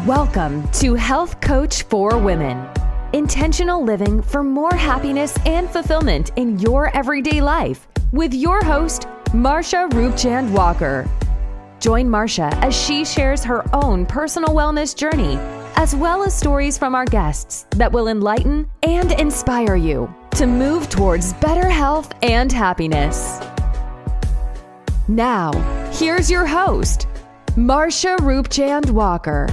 Welcome to Health Coach for Women. Intentional living for more happiness and fulfillment in your everyday life with your host, Marsha Roopchand-Walker. Join Marsha as she shares her own personal wellness journey, as well as stories from our guests that will enlighten and inspire you to move towards better health and happiness. Now, here's your host, Marsha Roopchand-Walker.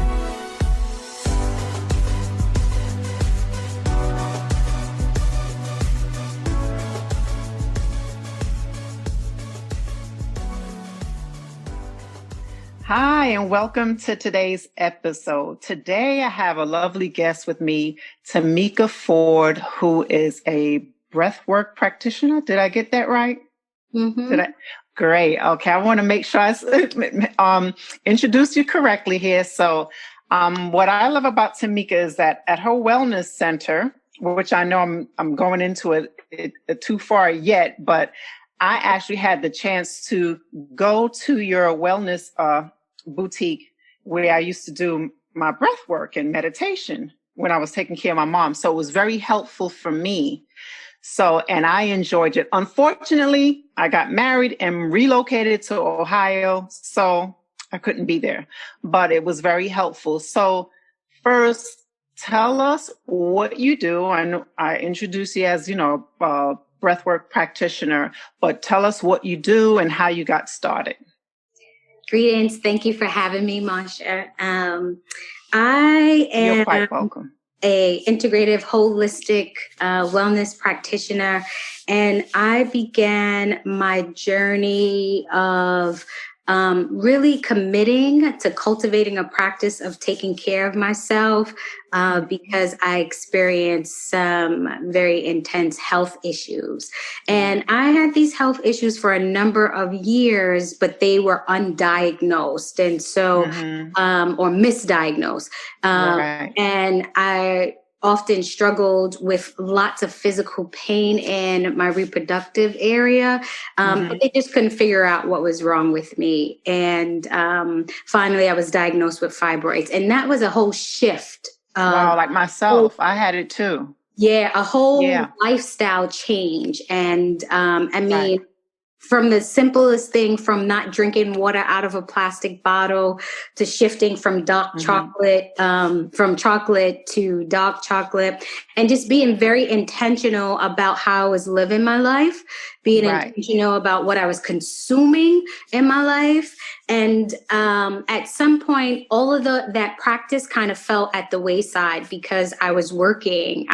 Hi, and welcome to today's episode. Today, I have a lovely guest with me, Tameeka Ford, who is a breathwork practitioner. Did I get that right? Mm-hmm. Great. Okay. I want to make sure I introduce you correctly here. So what I love about Tameeka is that at her wellness center, which I know I'm going into it too far yet, but I actually had the chance to go to your wellness boutique where I used to do my breath work and meditation when I was taking care of my mom. So it was very helpful for me. And I enjoyed it. Unfortunately, I got married and relocated to Ohio, so I couldn't be there, but it was very helpful. So first, tell us what you do. I introduce you as, breathwork practitioner, but tell us what you do and how you got started. Greetings. Thank you for having me, Marsha. I am You're quite welcome. a integrative, holistic wellness practitioner, and I began my journey of really committing to cultivating a practice of taking care of myself because I experienced some very intense health issues. And I had these health issues for a number of years, but they were undiagnosed. And so, or misdiagnosed. Right. And I often struggled with lots of physical pain in my reproductive area, but they just couldn't figure out what was wrong with me. And finally, I was diagnosed with fibroids, and that was a whole shift. Wow, like myself, I had it too. Yeah, a whole lifestyle change. And Right. from the simplest thing, from not drinking water out of a plastic bottle to shifting from dark chocolate, from chocolate to dark chocolate, and just being very intentional about how I was living my life, being intentional about what I was consuming in my life. And at some point, all of that practice kind of fell at the wayside because I was working.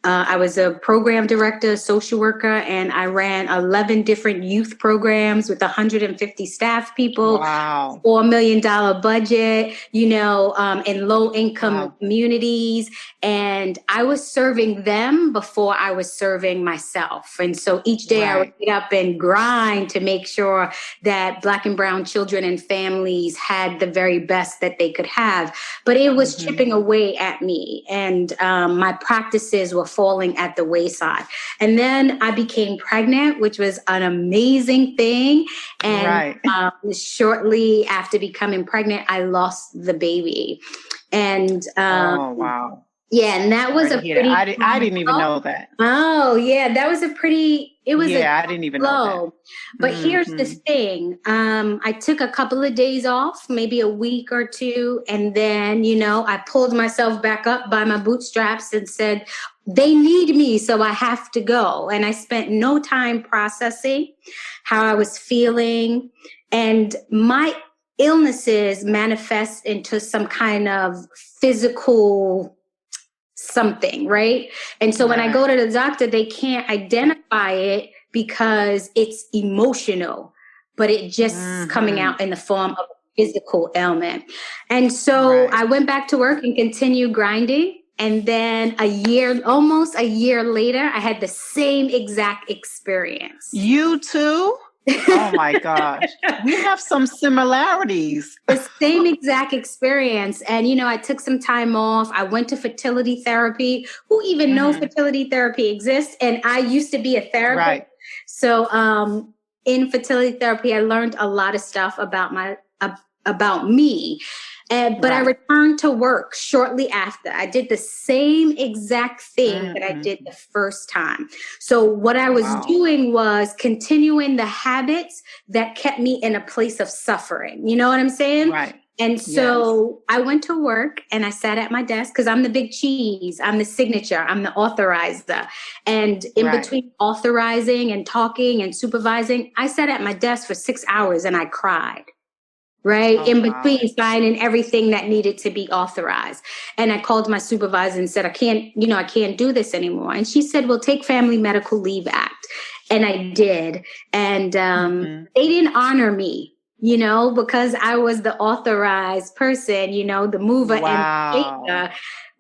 I was a program director, social worker, and I ran 11 different youth programs with 150 staff people. Wow. $4 million budget, in low income communities. And I was serving them before I was serving myself. And so each day I would get up and grind to make sure that Black and brown children and families had the very best that they could have. But it was chipping away at me. And my practices were falling at the wayside. And then I became pregnant, which was an amazing thing. And shortly after becoming pregnant, I lost the baby. And oh, wow. Yeah, and that was I didn't even know that. Oh, yeah, that was I didn't even know that. But here's the thing. I took a couple of days off, maybe a week or two. And then, I pulled myself back up by my bootstraps and said, they need me, so I have to go. And I spent no time processing how I was feeling. And my illnesses manifest into some kind of physical something, right? And so when I go to the doctor, they can't identify it because it's emotional, but it just coming out in the form of a physical ailment. And so I went back to work and continued grinding. And then almost a year later, I had the same exact experience. You too? Oh my gosh. We have some similarities. The same exact experience. And, I took some time off. I went to fertility therapy. Who even knows fertility therapy exists? And I used to be a therapist. Right. So in fertility therapy, I learned a lot of stuff about me. But I returned to work shortly after. I did the same exact thing that I did the first time. So what I was doing was continuing the habits that kept me in a place of suffering. You know what I'm saying? Right. And so I went to work and I sat at my desk because I'm the big cheese. I'm the signature. I'm the authorizer. And in between authorizing and talking and supervising, I sat at my desk for 6 hours and I cried. In between signing everything that needed to be authorized. And I called my supervisor and said, I can't do this anymore. And she said, well, take Family Medical Leave Act. And I did. And they didn't honor me, because I was the authorized person, the mover and the shaker.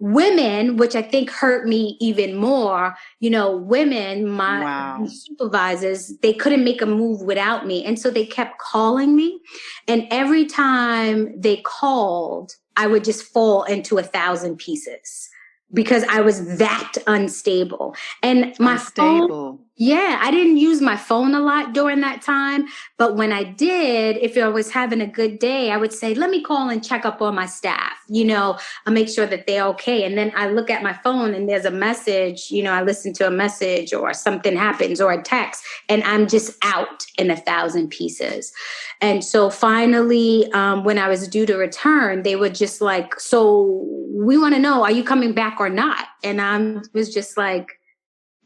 Women, which I think hurt me even more, women, my supervisors, they couldn't make a move without me. And so they kept calling me. And every time they called, I would just fall into 1,000 pieces because I was that unstable. And my phone, I didn't use my phone a lot during that time. But when I did, if I was having a good day, I would say, let me call and check up on my staff, I'll make sure that they're okay. And then I look at my phone and there's a message, I listen to a message or something happens or a text and I'm just out in 1,000 pieces. And so finally, when I was due to return, they were just like, so we want to know, are you coming back or not? And I was just like,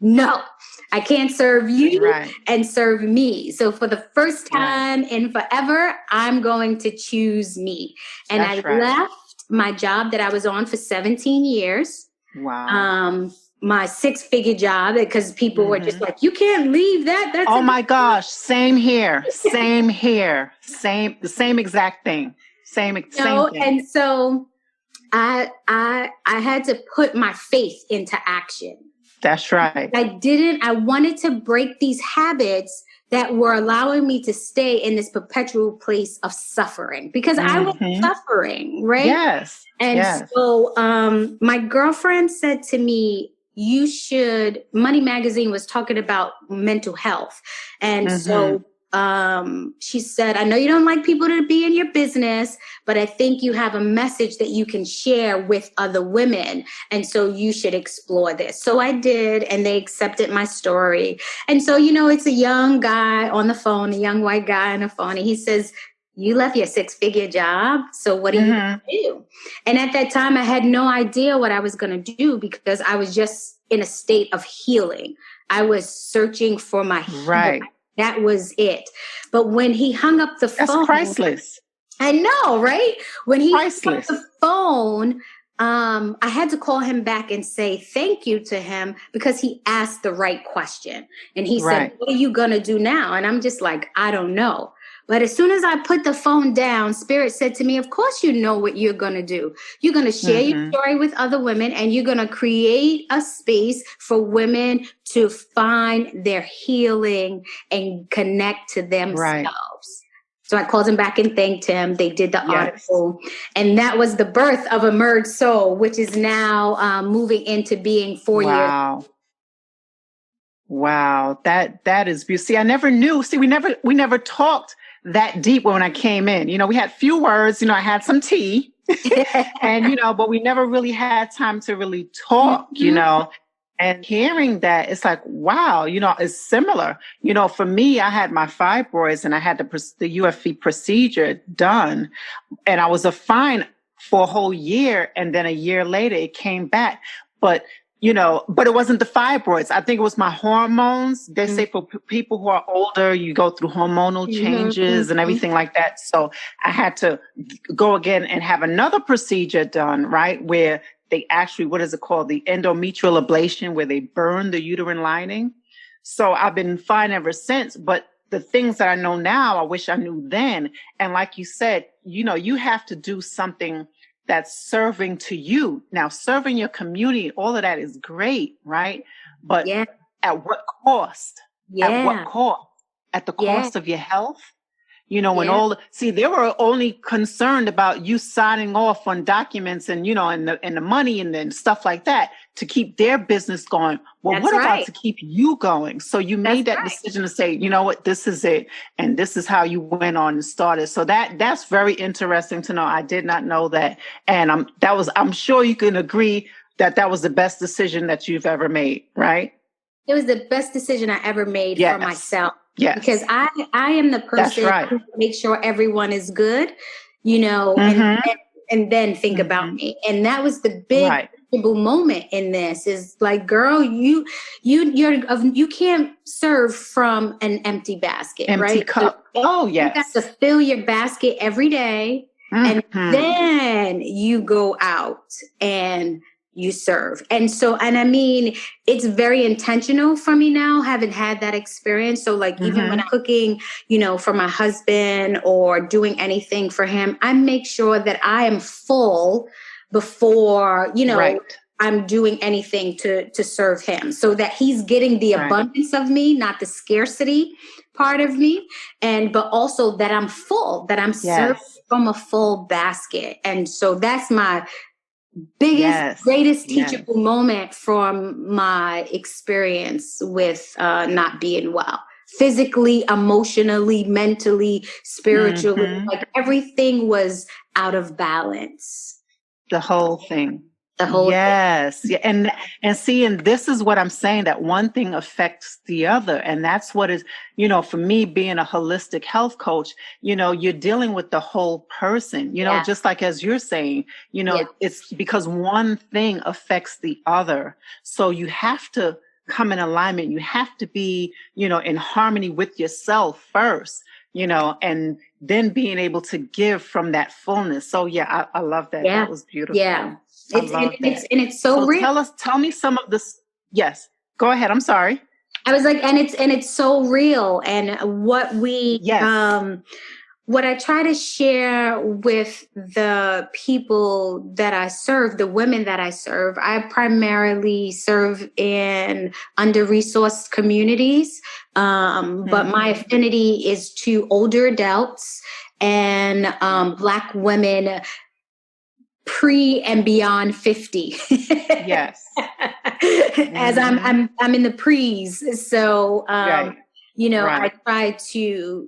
no, I can't serve you and serve me. So for the first time in forever, I'm going to choose me. And I left my job that I was on for 17 years. Wow. My 6-figure job, because people were just like, you can't leave that. That's my gosh. Same here. Same here. The same exact thing. Same thing. And so I had to put my faith into action. That's right. I wanted to break these habits that were allowing me to stay in this perpetual place of suffering because I was suffering, right? Yes. And so my girlfriend said to me, Money Magazine was talking about mental health. And so she said, I know you don't like people to be in your business, but I think you have a message that you can share with other women. And so you should explore this. So I did, and they accepted my story. And so, it's a young guy on the phone, a young white guy on the phone. And he says, you left your 6-figure job. So what do you do? And at that time, I had no idea what I was going to do because I was just in a state of healing. I was searching for my healing. That was it. But when he hung up the phone. That's priceless. I know, right? When he hung up the phone, I had to call him back and say thank you to him because he asked the right question. And he said, what are you going to do now? And I'm just like, I don't know. But as soon as I put the phone down, Spirit said to me, of course you know what you're going to do. You're going to share your story with other women and you're going to create a space for women to find their healing and connect to themselves. So I called him back and thanked him. They did the article. And that was the birth of EmergeSoul, which is now moving into being 4 years. Wow. That is beautiful. See, I never knew. See, we never talked that deep when I came in. We had few words, I had some tea and, but we never really had time to really talk, and hearing that, it's like, wow, it's similar. For me, I had my fibroids and I had the UFE procedure done and I was fine for a whole year. And then a year later it came back, but it wasn't the fibroids. I think it was my hormones. They say for people who are older, you go through hormonal changes and everything like that. So I had to go again and have another procedure done, right? Where they actually, what is it called? The endometrial ablation, where they burn the uterine lining. So I've been fine ever since. But the things that I know now, I wish I knew then. And like you said, you have to do something that's serving to you. Now, serving your community, all of that is great, right? But at what cost? At what cost? At the cost of your health? When they were only concerned about you signing off on documents and, and the money and then stuff like that to keep their business going. Well, what about to keep you going? So you made that decision to say, you know what, this is it. And this is how you went on and started. So that's very interesting to know. I did not know that. And I'm sure you can agree that was the best decision that you've ever made, right? It was the best decision I ever made for myself. Yes. Because I am the person who makes sure everyone is good, and then think about me. And that was the big moment in this is like, girl, you can't serve from an empty basket, empty cup. So you got to fill your basket every day. And then you go out and you serve. And I mean, it's very intentional for me now, having had that experience. So like, even when I'm cooking, for my husband or doing anything for him, I make sure that I am full before, I'm doing anything to serve him, so that he's getting the abundance of me, not the scarcity part of me. But also that I'm full, that I'm served from a full basket. And so that's my greatest teachable moment from my experience with not being well, physically, emotionally, mentally, spiritually. Like everything was out of balance. The whole thing. Thing. Yeah. And this is what I'm saying, that one thing affects the other. And that's what is, for me being a holistic health coach, you're dealing with the whole person, just like as you're saying, it's because one thing affects the other. So you have to come in alignment. You have to be, in harmony with yourself first, and then being able to give from that fullness. So I love that. Yeah. That was beautiful. Yeah. It's so real. Tell me some of this. Yes, go ahead. I'm sorry. I was like, and it's so real. And what what I try to share with the people that I serve, the women that I serve, I primarily serve in under-resourced communities. But my affinity is to older adults and Black women pre and beyond 50. Yes. As I'm in the pre's. So, I try to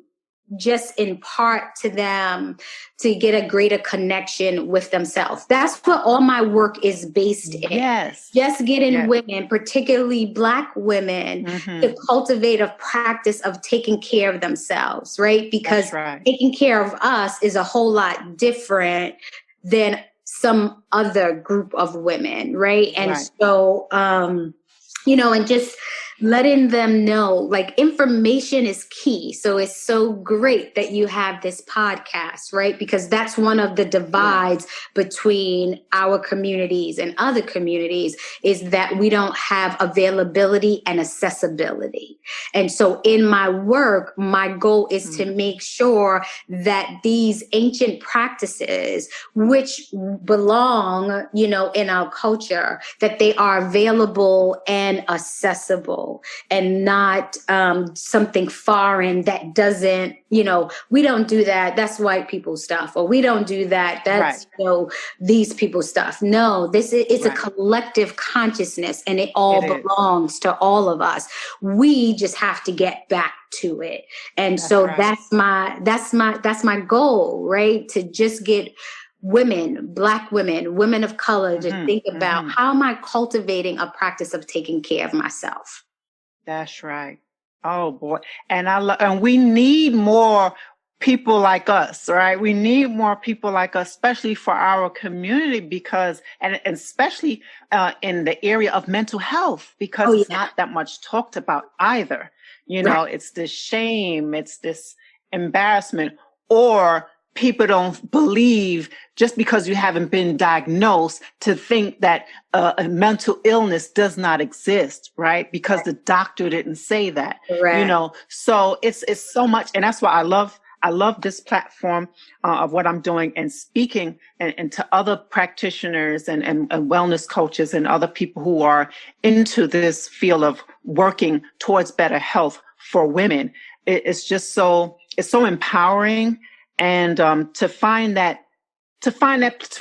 just impart to them to get a greater connection with themselves. That's what all my work is based in. Yes. Just getting women, particularly Black women, to cultivate a practice of taking care of themselves, right? Because taking care of us is a whole lot different than some other group of women, right? And so, and just letting them know, like, information is key. So it's so great that you have this podcast, right? Because that's one of the divides between our communities and other communities, is that we don't have availability and accessibility. And so in my work, my goal is to make sure that these ancient practices, which belong, in our culture, that they are available and accessible, and not something foreign that doesn't, we don't do that. That's white people's stuff. Or we don't do that. That's, these people's stuff. No, it's a collective consciousness, and it all belongs to all of us. We just have to get back to it. And that's my goal, right? To just get women, Black women, women of color, to think about, how am I cultivating a practice of taking care of myself? That's right. Oh boy. And we need more people like us, right? We need more people like us, especially for our community, because, and especially in the area of mental health, because it's not that much talked about either. It's this shame, it's this embarrassment, or people don't believe, just because you haven't been diagnosed, to think that a mental illness does not exist, right? Because the doctor didn't say that, so it's so much. And that's why I love this platform of what I'm doing and speaking and to other practitioners and wellness coaches and other people who are into this field of working towards better health for women. It's just so it's so empowering, and to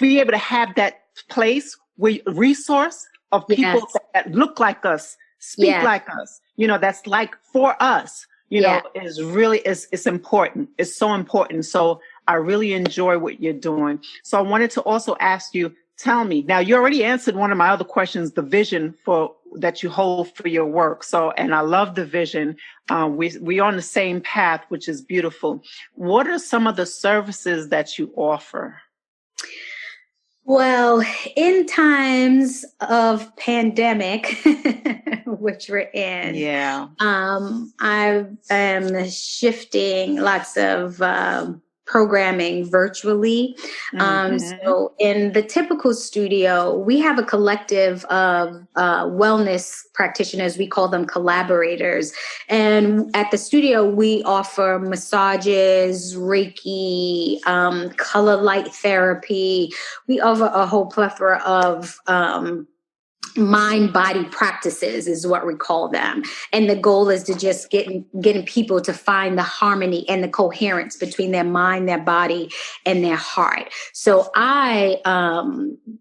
be able to have that place where resource of people that look like us, speak like us, that's like for us, is really, it's important. It's so important. So I really enjoy what you're doing. So I wanted to also ask you, tell me, now you already answered one of my other questions, the vision that you hold for your work. So, and I love the vision. We're on the same path, which is beautiful. What are some of the services that you offer? Well, in times of pandemic, which we're in, I am shifting lots of programming virtually. So in the typical studio, we have a collective of wellness practitioners. We call them collaborators. And at the studio, we offer massages, reiki, color light therapy. We offer a whole plethora of mind-body practices is what we call them. And the goal is to just getting people to find the harmony and the coherence between their mind, their body, and their heart. So I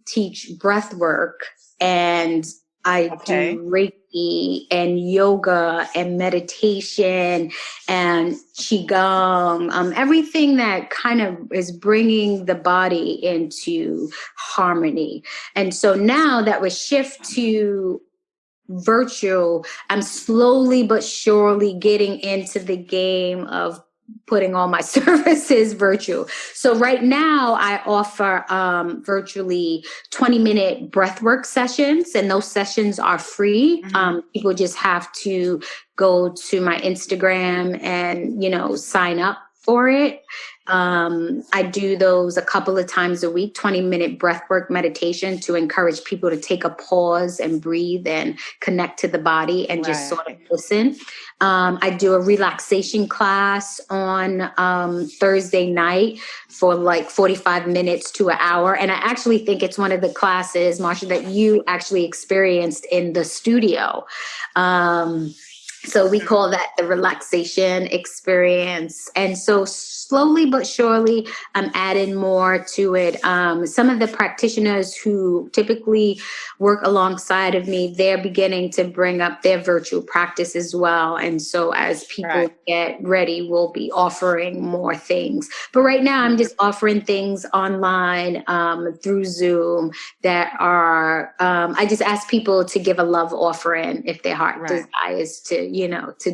teach breathwork, and I do reiki and yoga and meditation and qigong, everything that kind of is bringing the body into harmony. And so now that we shift to virtual, I'm slowly but surely getting into the game of putting all my services virtual. So right now I offer virtually 20-minute breathwork sessions, and those sessions are free. People just have to go to my Instagram and, sign up for it. I do those a couple of times a week, 20-minute breathwork meditation to encourage people to take a pause and breathe and connect to the body and just sort of listen. I do a relaxation class on Thursday night for like 45 minutes to an hour. And I actually think it's one of the classes, Marsha, that you actually experienced in the studio. So we call that the relaxation experience. And so slowly but surely, I'm adding more to it. Some of the practitioners who typically work alongside of me, they're beginning to bring up their virtual practice as well. And so as people get ready, we'll be offering more things. But right now, I'm just offering things online through Zoom that are, I just ask people to give a love offering if their heart desires to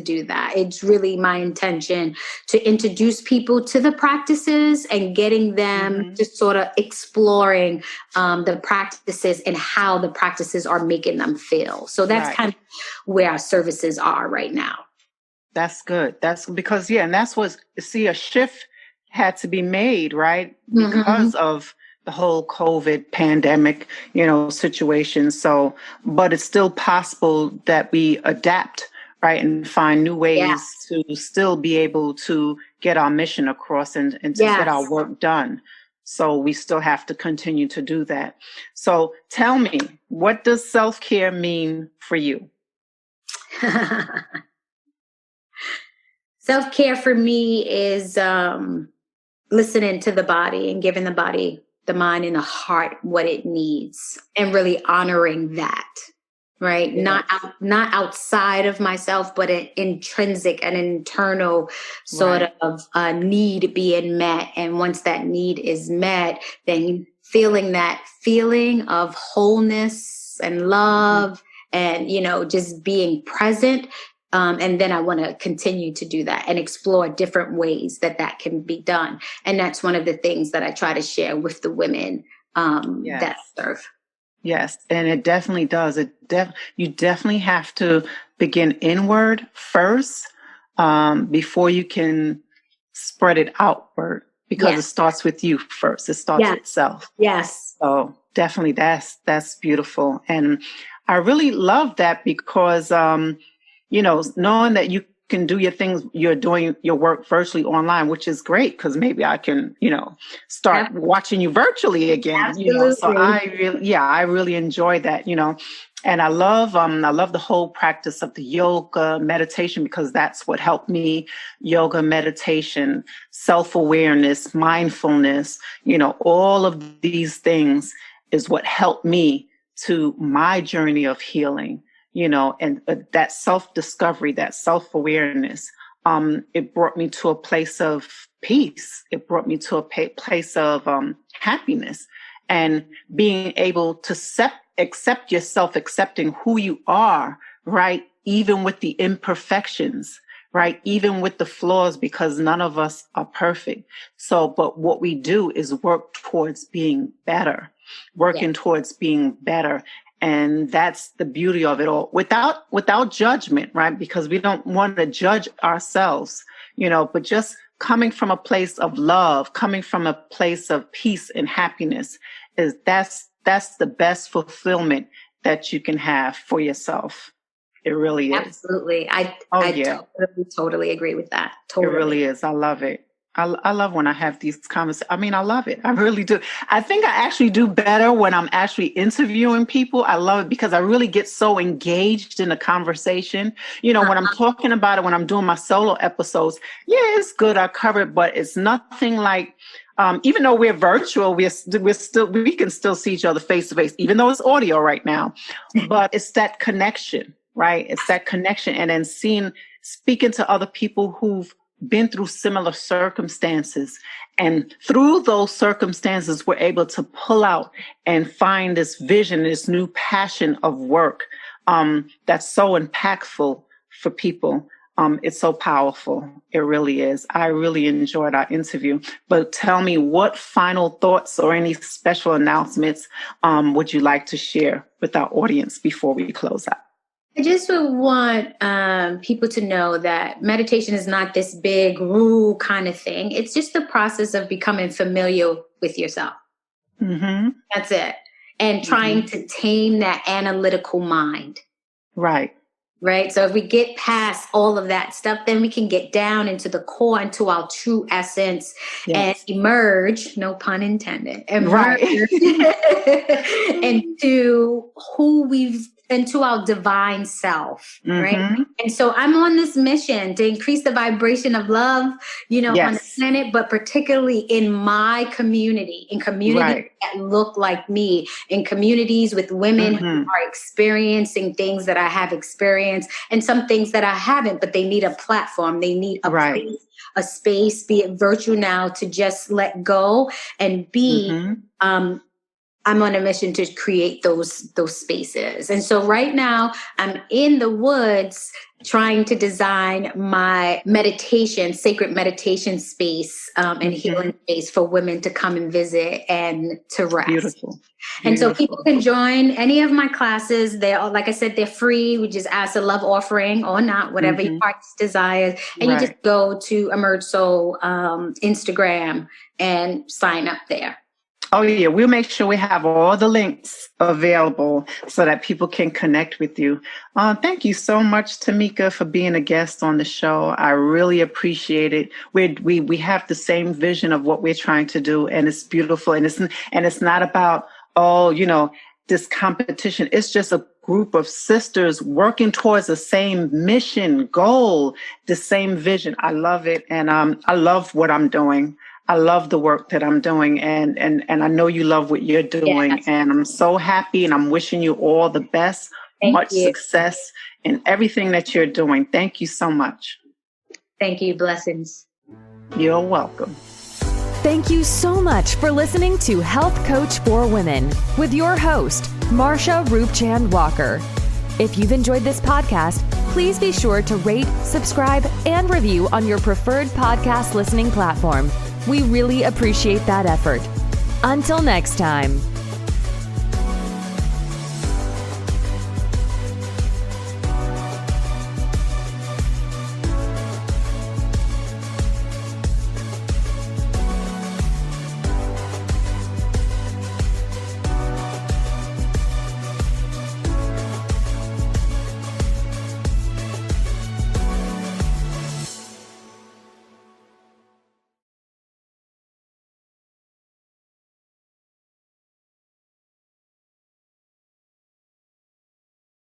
do that. It's really my intention to introduce people to the practices and getting them to sort of exploring the practices and how the practices are making them feel. So that's kind of where our services are right now. That's good. That's because, and that's what, a shift had to be made, right? Because of the whole COVID pandemic, situation. So, but it's still possible that we adapt, right, and find new ways to still be able to get our mission across and to get our work done. So we still have to continue to do that. So tell me, what does self-care mean for you? Self-care for me is listening to the body and giving the body, the mind, and the heart what it needs, and really honoring that. Right. Not outside of myself, but an intrinsic and internal sort of need being met. And once that need is met, then feeling that feeling of wholeness and love and, just being present. And then I want to continue to do that and explore different ways that can be done. And that's one of the things that I try to share with the women that I serve. Yes, and it definitely does. You definitely have to begin inward first before you can spread it outward, because it starts with you first. It starts with self. Yes. So definitely that's beautiful. And I really love that because, knowing that you can do your things, you're doing your work virtually online, which is great because maybe I can, start watching you virtually again. Absolutely. So I really enjoy that, And I love the whole practice of the yoga meditation, because that's what helped me. Yoga, meditation, self-awareness, mindfulness, all of these things is what helped me to my journey of healing, and that self-discovery, that self-awareness. It brought me to a place of peace. It brought me to a place of happiness, and being able to accept yourself, accepting who you are, right? Even with the imperfections, right? Even with the flaws, because none of us are perfect. So, but what we do is work towards being better, towards being better. And that's the beauty of it all, without judgment, right? Because we don't want to judge ourselves, but just coming from a place of love, coming from a place of peace and happiness, that's the best fulfillment that you can have for yourself. It really is. Absolutely. I totally agree with that. Totally. It really is. I love it. I love when I have these conversations. I mean, I love it. I really do. I think I actually do better when I'm actually interviewing people. I love it because I really get so engaged in the conversation. When I'm talking about it, when I'm doing my solo episodes, it's good. I cover it, but it's nothing like, even though we're virtual, we can still see each other face to face, even though it's audio right now, but it's that connection, right? It's that connection. And then speaking to other people who've been through similar circumstances, and through those circumstances, we're able to pull out and find this vision, this new passion of work that's so impactful for people. It's so powerful. It really is. I really enjoyed our interview. But tell me, what final thoughts or any special announcements would you like to share with our audience before we close out? I just would want people to know that meditation is not this big rule kind of thing. It's just the process of becoming familiar with yourself. Mm-hmm. That's it. And trying to tame that analytical mind. Right. Right. So if we get past all of that stuff, then we can get down into the core, into our true essence, and emerge, no pun intended, into who into our divine self, right? And so I'm on this mission to increase the vibration of love, on the planet, but particularly in my community, in communities that look like me, in communities with women who are experiencing things that I have experienced, and some things that I haven't, but they need a platform. They need a place, a space, be it virtual now, to just let go and be, I'm on a mission to create those spaces. And so right now I'm in the woods trying to design my sacred meditation space and healing space for women to come and visit and to rest. Beautiful. And so people can join any of my classes. They're, like I said, they're free. We just ask a love offering or not, whatever your heart's desires. And you just go to EmergeSoul Instagram and sign up there. Oh, yeah. We'll make sure we have all the links available so that people can connect with you. Thank you so much, Tameeka, for being a guest on the show. I really appreciate it. We have the same vision of what we're trying to do, and it's beautiful. And it's not about, this competition. It's just a group of sisters working towards the same mission, goal, the same vision. I love it. And I love what I'm doing. I love the work that I'm doing, and I know you love what you're doing, and I'm so happy, and I'm wishing you all the best, much success in everything that you're doing. Thank you so much. Thank you. Blessings. You're welcome. Thank you so much for listening to Health Coach for Women with your host, Marsha Roopchand-Walker. If you've enjoyed this podcast, please be sure to rate, subscribe, and review on your preferred podcast listening platform. We really appreciate that effort. Until next time.